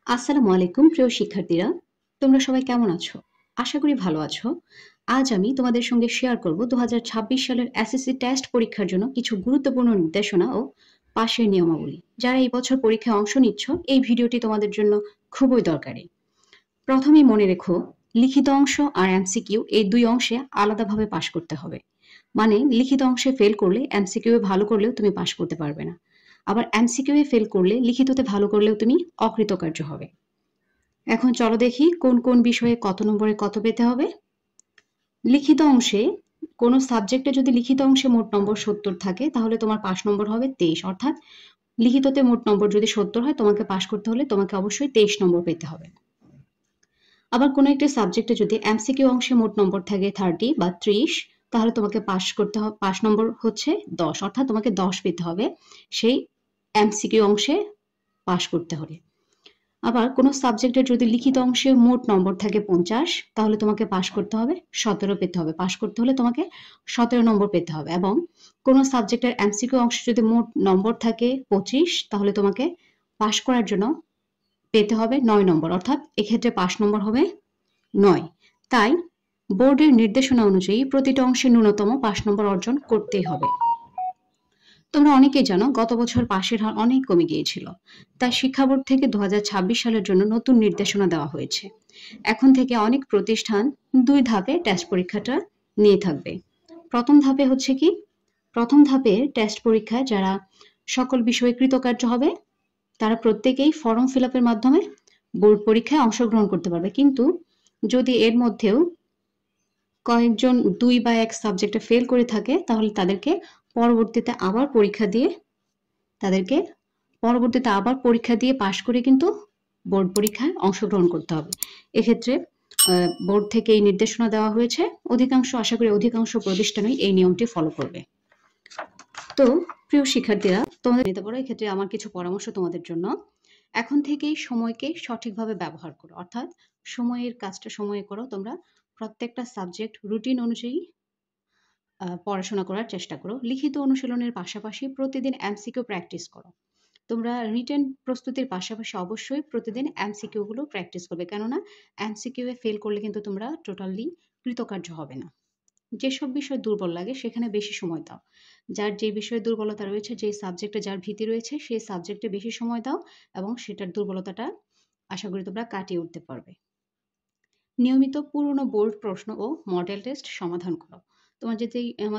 আসসালামু আলাইকুম প্রিয় শিক্ষার্থীরা, তোমরা সবাই কেমন আছো? আশা করি ভালো আছো। আজ আমি তোমাদের সঙ্গে শেয়ার করব 2026 সালের এসএসসি টেস্ট পরীক্ষার জন্য কিছু গুরুত্বপূর্ণ নির্দেশনা ও পাশের নিয়মাবলী। যারা এই বছর পরীক্ষায় অংশ নিচ্ছ, এই ভিডিওটি তোমাদের জন্য খুবই দরকারি। প্রথমেই মনে রেখো, লিখিত অংশ আর এমসিকিউ এই দুই অংশে আলাদাভাবে পাশ করতে হবে। মানে লিখিত অংশে ফেল করলে এমসিকিউ এ ভালো করলেও তুমি পাশ করতে পারবে না। আবার এমসিকিউ এ ফেল করলে লিখিততে ভালো করলেও তুমি অকৃতকার্য হবে। এখন চলো দেখি কোন কোন বিষয়ে কত নম্বরে কত পেতে হবে। লিখিত অংশে কোনো সাবজেক্টে যদি লিখিত অংশে মোট নম্বর 70 থাকে তাহলে তোমার পাস নম্বর হবে 23, অর্থাৎ লিখিততে মোট নম্বর যদি 70 হয় তোমাকে পাস করতে হলে তোমাকে অবশ্যই 23 নম্বর পেতে হবে। আবার কোনো একটি সাবজেক্টে যদি এমসিকিউ অংশে মোট নম্বর থাকে 30 বা 30, তাহলে তোমাকে পাস করতে হবে, পাস নম্বর হচ্ছে 10, অর্থাৎ তোমাকে 10 পেতে হবে সেই এমসিকিউ অংশে পাস করতে হলে। আবার কোনো সাবজেক্টের যদি লিখিত অংশে মোট নম্বর থাকে 50, তাহলে তোমাকে পাস করতে হবে 17 পেতে হবে। পাস করতে হলে তোমাকে 17 নম্বর পেতে হবে। এবং কোনো সাবজেক্টের এমসিকিউ অংশে যদি মোট নম্বর থাকে 25, তাহলে তোমাকে পাস করার জন্য পেতে হবে 9 নম্বর, অর্থাৎ এক্ষেত্রে পাস নম্বর হবে 9। তাই বোর্ডের নির্দেশনা অনুযায়ী প্রতিটা অংশে ন্যূনতম পাস নম্বর অর্জন করতেই হবে। তোমরা অনেকেই জানো গত বছর পাশের হার অনেক কমে গিয়েছিল। তাই শিক্ষা বোর্ড থেকে 2026 সালের জন্য নতুন নির্দেশনা দেওয়া হয়েছে। এখন থেকে অনেক প্রতিষ্ঠান 2 ধাপে টেস্ট পরীক্ষাটা নিয়ে থাকবে। প্রথম ধাপে হচ্ছে কি, প্রথম ধাপের টেস্ট পরীক্ষায় যারা সকল বিষয়ে কৃতকার্য হবে তারা প্রত্যেকেই ফর্ম ফিল আপের মাধ্যমে বোর্ড পরীক্ষায় অংশগ্রহণ করতে পারবে। কিন্তু যদি এর মধ্যেও কয়েকজন 2 বা 1 সাবজেক্টে ফেল করে থাকে তাহলে তাদেরকে পরবর্তীতে আবার পরীক্ষা দিয়ে পাশ করে কিন্তু বোর্ড পরীক্ষায় অংশগ্রহণ করতে হবে। এক্ষেত্রে বোর্ড থেকে এই নির্দেশনা দেওয়া হয়েছে। আশা করি অধিকাংশ প্রতিষ্ঠানই এই নিয়মটি ফলো করবে। তো প্রিয় শিক্ষার্থীরা, তোমাদের নিতে পারো। এক্ষেত্রে আমার কিছু পরামর্শ তোমাদের জন্য। এখন থেকেই সময়কে সঠিকভাবে ব্যবহার করো, অর্থাৎ সময়ের কাজটা সময়ে করো। তোমরা প্রত্যেকটা সাবজেক্ট রুটিন অনুযায়ী পড়াশোনা করার চেষ্টা করো। লিখিত অনুশীলনের পাশাপাশি প্রতিদিন এমসিকিউ প্র্যাকটিস করো। তোমরা রিটেন প্রস্তুতির পাশাপাশি অবশ্যই প্রতিদিন এমসিকিউ গুলো প্র্যাকটিস করবে, কেননা এমসিকিউ এ ফেল করলে কিন্তু তোমরা টোটালি কৃতকার্য হবে না। যেসব বিষয় দুর্বল লাগে সেখানে বেশি সময় দাও। যার যে বিষয়ে দুর্বলতা রয়েছে, যে সাবজেক্টে যার ভীতি রয়েছে, সেই সাবজেক্টে বেশি সময় দাও এবং সেটার দুর্বলতাটা আশা করি তোমরা কাটিয়ে উঠতে পারবে। নিয়মিত পুরনো বোর্ড প্রশ্ন ও মডেল টেস্ট সমাধান করো।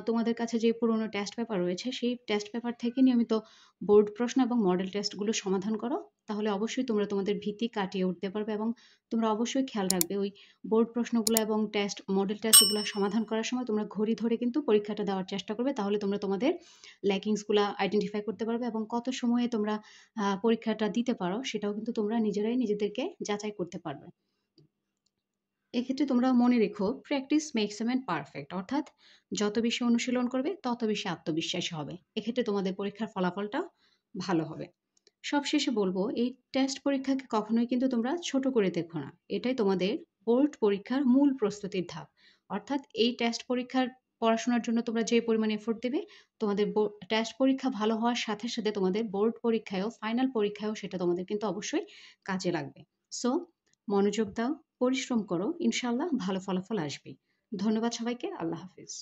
তোমাদের কাছে যে পুরনো টেস্ট পেপার রয়েছে সেই টেস্ট পেপার থেকে নিয়মিত বোর্ড প্রশ্ন এবং মডেল টেস্টগুলো সমাধান করো। তাহলে অবশ্যই তোমরা তোমাদের ভীতি কাটিয়ে উঠতে পারবে। এবং তোমরা অবশ্যই খেয়াল রাখবে ওই বোর্ড প্রশ্নগুলো এবং মডেল টেস্টগুলো সমাধান করার সময় তোমরা ঘড়ি ধরে কিন্তু পরীক্ষাটা দেওয়ার চেষ্টা করবে। তাহলে তোমরা তোমাদের ল্যাকিংসগুলো আইডেন্টিফাই করতে পারবে এবং কত সময়ে তোমরা পরীক্ষাটা দিতে পারো সেটাও কিন্তু তোমরা নিজেরাই নিজেদেরকে যাচাই করতে পারবে। এক্ষেত্রে তোমরা মনে রেখো, practice makes a man perfect, অর্থাৎ যত বেশি অনুশীলন করবে তত বেশি আত্মবিশ্বাসী হবে। এক্ষেত্রে তোমাদের পরীক্ষার ফলাফলটা ভালো হবে। সবশেষে বলবো, এই টেস্ট পরীক্ষাকে কখনোই কিন্তু তোমরা ছোট করে দেখো না। এটাই তোমাদের বোর্ড পরীক্ষার মূল প্রস্তুতির ধাপ। অর্থাৎ এই টেস্ট পরীক্ষার পড়াশোনার জন্য তোমরা যে পরিমাণে এফোর্ট দেবে, তোমাদের টেস্ট পরীক্ষা ভালো হওয়ার সাথে সাথে তোমাদের বোর্ড পরীক্ষায়ও, ফাইনাল পরীক্ষায়ও সেটা তোমাদের কিন্তু অবশ্যই কাজে লাগবে। সো মনোযোগ দাও, পরিশ্রম করো, ইনশাল্লাহ ভালো ফলাফল আসবে। ধন্যবাদ সবাইকে। আল্লাহ হাফিজ।